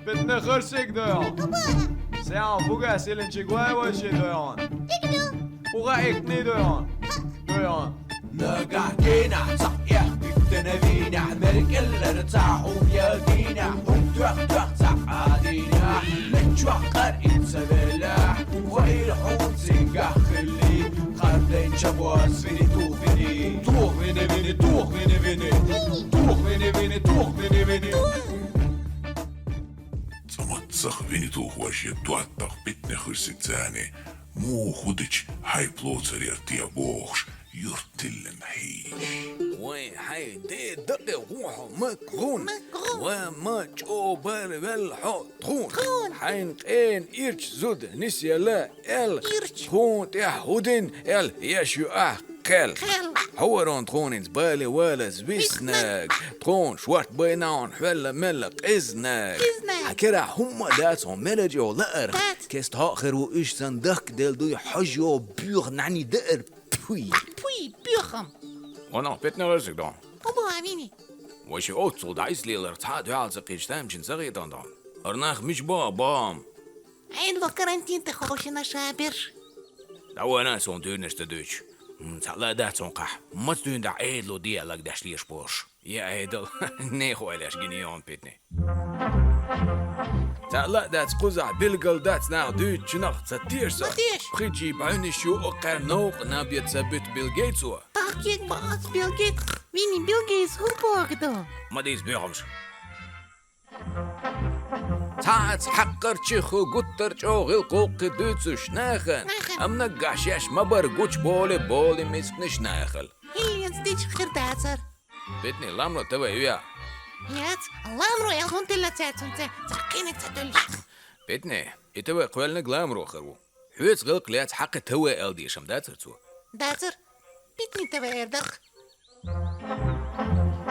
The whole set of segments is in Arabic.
بدنا خرسك دوان ساعة فوقها سيلن شكواي وشي دوان فوقها اكني دوان نقع كينا صحيح بدنا بينا عمرك إلا نتاعو بيدينا ومتوقع تعادينا نتوقع إنسبلاح ويرحون سنقع خلي قردين شبواس فيني توخ فيني توخ فيني فيني توخ فيني فيني توخ فيني فيني توخ فيني فيني صخ فيني توخ واشي تواتق بيتنا خرسك زاني مو خدج هاي بلوتر يرتيا بوخش يرتلن هيش وين حي دي دقي روحه مكرون وما تشوبر بالحطون حين قين إيرش زود نسيا لا ال تخون تحودن ال يشو أحكال هورون تخون بالي ولا زبيسناك تخون شوارت بيناون حولا ملق إزناك حكرا هما داتهم ملجي ولقر كيست هاخر وإيش صندق دل دوي حجو بيغ نعني دقر بوي بيخم وانا بيتنا غرسك دون أبو عميني وشي اوتسو دايس لي الارتحاد وعال زقيش تامشن زغي دون ارناخ مش بام عين وكرنتين تخوشنا شابر دعوا ناس اون دونش تدوش تعالى دات اون قح ما تدون دع ايدلو دي لك داش ليش بوش يا ايدل نيخو علاش جنيون بيتني تعالى دات قزع بلقل دات ناو دوت شنخ تتيرسا خيجي بعيني شو اقر نوق نابية تثبت بيل جيتسو تحكيك باص بيل جيت ويني بيل جيتس هو بوغدو ما ديز بيغمش تعت حقر تشيخو قطر جوغل قوق دوتسو شناخن ام نقاش ياش مبر قوش بولي مسكن شناخل هيليان ستيج خير داتر بيتني لامرو تبا يويا يات الله امرو يا هون تلا تاتون تحقينك تدلش بيتني يتوى قوالنا قلامرو خرو حويت غلق ليات حق توى الدي شم داترتو داتر بيتني تبا يردق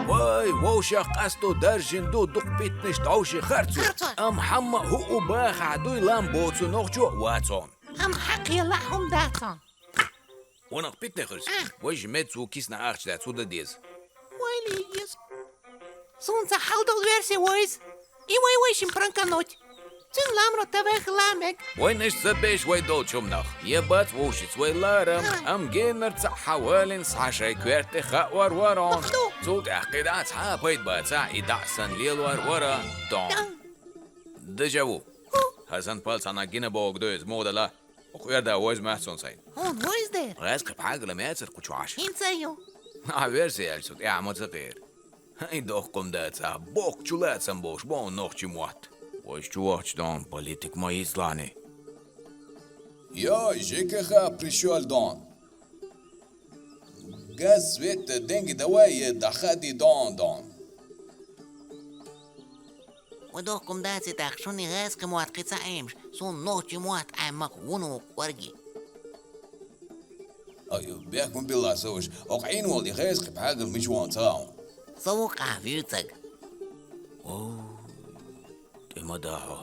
واي ووشاق استو درجن دو دق بيتنش تعوشي خرتو ام حما هو باخ عدوي لامبوتسو نوخجو واتسون ام حق يلحهم داتون ونق بيتني خرس ويج ميتسو كيسنا اخش داتسو دا ديز ويلي يس سونسا حالدو الورسي ويز اي ويشن برانكا نوت تن لامرو تبا خلامك وينش سبيش وي دول شمناخ يبات ووشيت وي لارم ام جينر تسع حوالين صحا شاي كويرتي خاور ورون زود احقيد عصحا بيت باتسع يدعسن ليل ورا دون دجاوو حسن بالس انا جينا بوغ دويز مودلا وخير دا ويز محسون سين هون ويز دير غاسك بحاجة لما ياسر كوشواش انسايو عبيرسي السود اعمد صغير هاي دوخكم داتسع بوك جولات سنبوش بون نوخشي موات وش جواتش دون بوليتك ما يزلاني يا جيكخا بريشوال دون غاز ويت دينج دواي دخادي دون ودوكم داتي تاخشوني غاز كموات قيتsa ايمش سون نوتي موات عمق ونوك ورقي ايو بيحكم بالله سوش اوقعين والدي غاز بحاجة المجوان تاعهم سوق عفيوتك تما داحو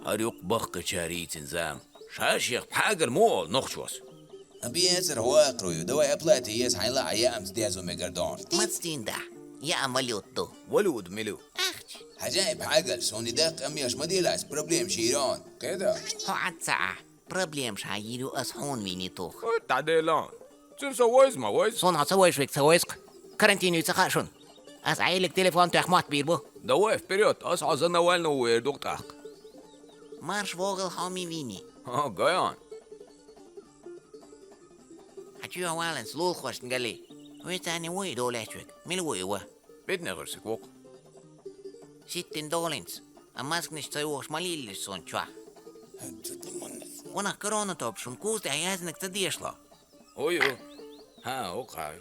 هاريوق بخ شاريت نزام شاشيخ بحاجة المول نخشوس أبي ياسر هو أقرأ دواء أبلاتي يس حيلا عيام تديازو ميجردون ما تستين ده يا عمليوتو ولود ملو اختي حجايب حاجة سوني داق أمياش مديلاس بروبليم شيران كده هو عد ساعة بروبليم شايلو أصحون ويني توخ تعديلان تنسى ويز ما ويز صون هتسوي شويك سويسك كارنتينو يتسخاشون أسعيلك تليفون تحمات بيربو دواف بريوت أسعى زنا والنا ويردوك تاق مارش فوغل حامي ويني قايان حتيو والنس لول خوش نقالي ويتاني وي دولاتشوك ملوي وا بيتنا غرسك وق $60 أماسك نشتريوش ماليلش صون شوا وانا كورونا توب شون كوز عيازنك تديشلا أيوه ها وقع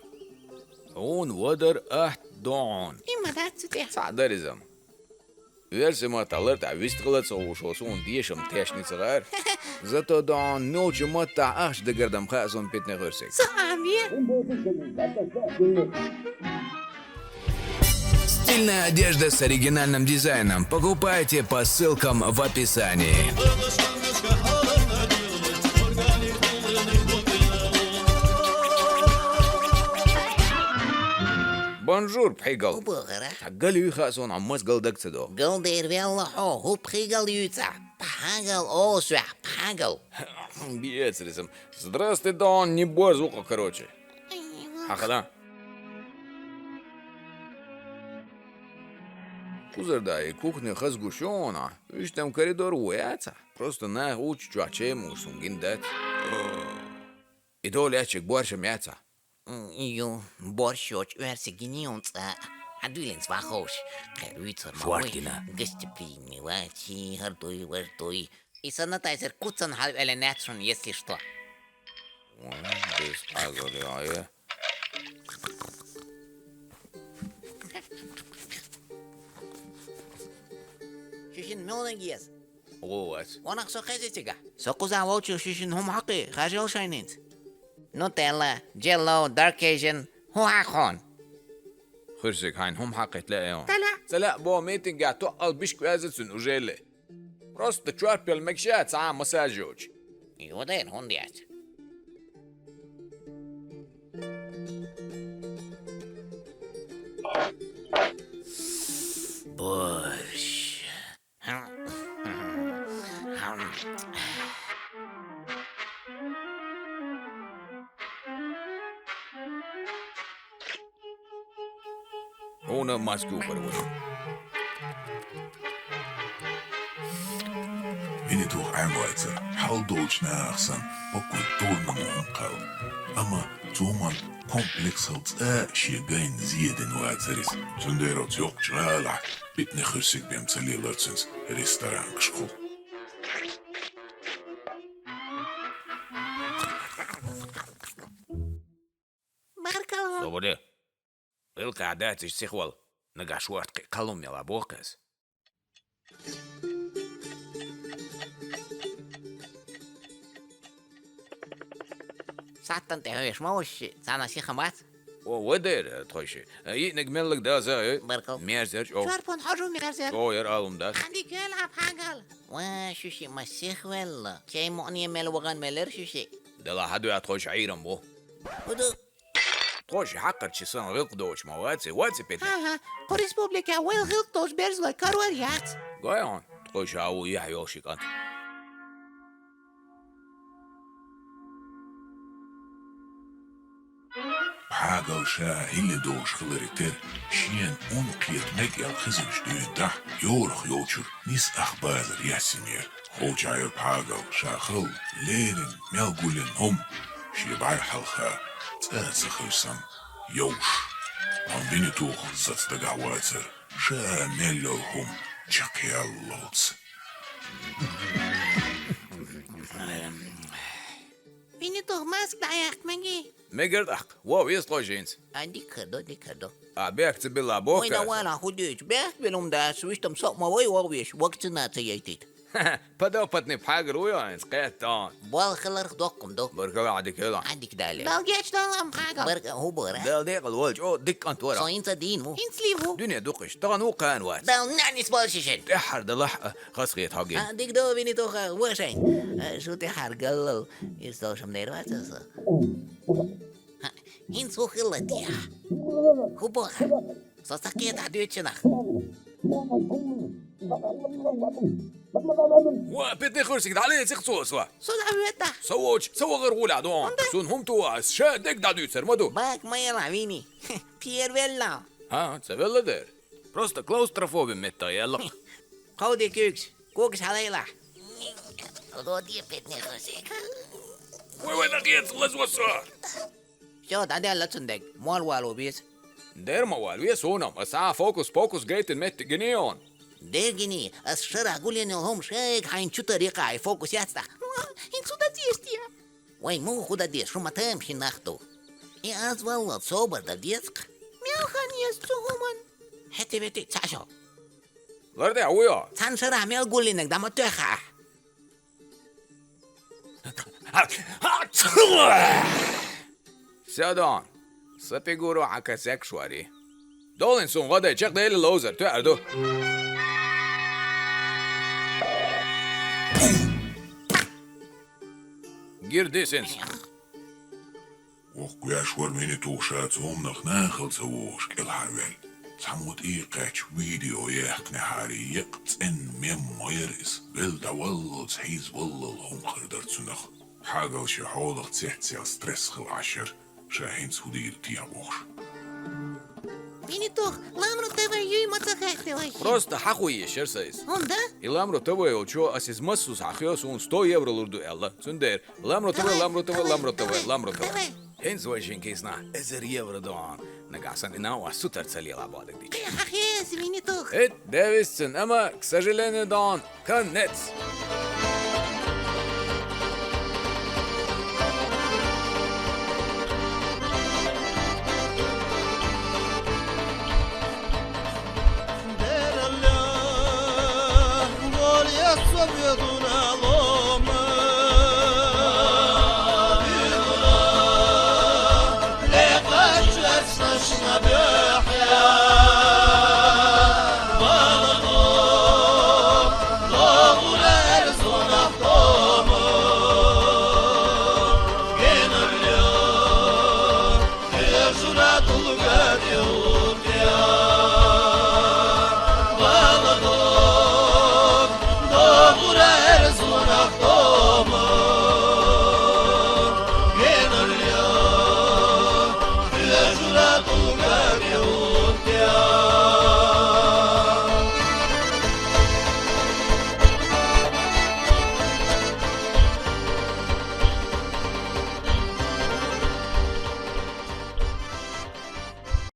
هون ودر أحت دون إما داتس تيح سعداريزم Версия маталар та вистгалаца ушосон диешам тешни цагар. Зато дон ночи мата аш да гардам хазон питне гөрсек. صعبية Стильная одежда с оригинальным дизайном покупайте по ссылкам в описании. بونجور بحيقل بغرة حقل يخاسون عمس قلدك تدو قل دير بيلا هو بخيقل يوتع بحاقل أوسع بحاقل بيت رسم здравствуй дон не бой звука короче حقلا Кузердай, кухня хазгушона, виж там коридор уяца, просто на уч чуачему сунгиндат. И долячек борща мяца. Io borshot verse ginions adulens vachos keruitzer Schwarkina. Disziplin wachi hardoi werdoi и санитайзер куцан halb элементron если что. Без азоляя. شيشن مولنجيس Вот. وانا خسو خيزتيغا سوكو زاوچو شيشن هم حقي خاجل شاينينت نوتيلا جيلو دارك ايجن هو عخون خرسك هاين هم حقي تلاقيهم. طلع. سلا بو ميتنج قاعد تقل بيش كوازتسن وجيلي. Просто чуарпел المكشات عام مساجوج. يودين هون ديات بوش هنا ماسكو بروا. Vinnie toch aanwijzer, hal dood naagsan, ook wel toornen onkel. Ama zoman complex had شيء زيادة واتزرس. Zonder het ook jala, bitne gersik bem zalilatsens restaurant geschol. بارك Добре. Илка адатиш сихвал. Нагашуартки калумела бокас. ساعتن تهويش موش سانا شيخ مات ودير تخشي. نجمل لك ده زي. بركو. ميرزج او. شاربون حجو ميرزر او ير الوم ده. عندي كلاب حاجل وشوشي مسيخ ولا شي مؤني مل وغن ملر شوشي ده لا حد يتخش عيرم بو. ودو تخش حقر شي سنة غلقدوش ما واتسي بيت. ها ريسبوبليكا ويل غلطوش بيرزلا كاروريات قايون تخش او يحيوشي كان. Hagel sha hele doos geleriteer, shien onkeert mekel gezin stuur dag, jorig jootjer, nis achbazer yassineer. Hootjaar op hagel sha gul, leren, melgulen om, shibar halcha, tsatsigersam, joosh. Aan binnen toch zat de gawazer, sha mello hom, tjakel loods. فيني تو ماسك دعيك مجي ميجرد اخ واو يسطو جينز. عندي كردو دي كردو ابيك تبلا وين بوكا. وانا خديت بيت بلوم دا سويشتم صوت ما وي وويش وقتنا تيجيت بدو بطني بحاجر ويا سقيت تان. بوال خلر خدوكم دو بركة عندك هلا. عندك دالي بلجيش دالم حاجة بركة هو برا ده ديق الوجه او ديك انت ورا. صاين صدين مو انسلي هو دنيا دوقش طغن وقان وات. دال نعني سبالشيشن احر دلح خسقيت هاجين. عندك دو بيني توخا وشين شو تحر قلل يستوش من دير واتسا هين سو خلتيا هو برا ساسكيت عدوتشنا وبيتني خرسك عليه سقسو سوا. صدع بيتا سووش سوى غير ولا دون. سون هم تواس شا ديك دادو يسر مدو. باك ما يلعبيني بيير فيلا ها تسوي دير. بروستا كلاوستروفوبي متى يلا. قودي كوكس عليلا قودي بيتني خرسك وين لقيت غزوة السوار. شو تعدي لا تصندق مال والو بيس دير موال ويا سونم اسعى فوكس بوكس جيت المت جنيون. ديجني الشرع قول لي انهم شيك حين شو طريقة يفوكس ياستا ان سودا ديستيا وين مو خدا ديس شو ما تمشي ناخدو اي از والله صوبر دا ديسك ميو خان يستوهمن حتى بيتي تسعشو غردي عويا. تان شرع ميو قول لي انك دا متوخع سادان سبيغورو عكا سكشواري. دولن سون غدا يشيخ ديل اللوزر تعردو. جير ديسنس. وقوياش ورميني توشات ومنخ ناخل سووش كل حرول تموت إيقاش فيديو يحكي حاري يقت إن ميم ميرس بلدا والله تحيز والله الهم خردر تنخ حاجة وشي حولق تحتي ستريس خل عشر شاهين سودير تيابوش Винни-Пух, ламру тебе юй мацахахтевай. Просто хахуи шерсайс. Он да? И ламро тебе очо асиз массус ахиос он 100 евро лурду элла. Цундер. Ламро тебе, ламро тебе, ламро тебе, ламро тебе. Давай. Хен звайшин кисна. 1000 евро дон. Нагасан инауа сутер цалила бадык дич. Ахес, Винни-Пух. Эт Дэвиссон, ама, к сожалению, дон. Конец. Juratul Gadiu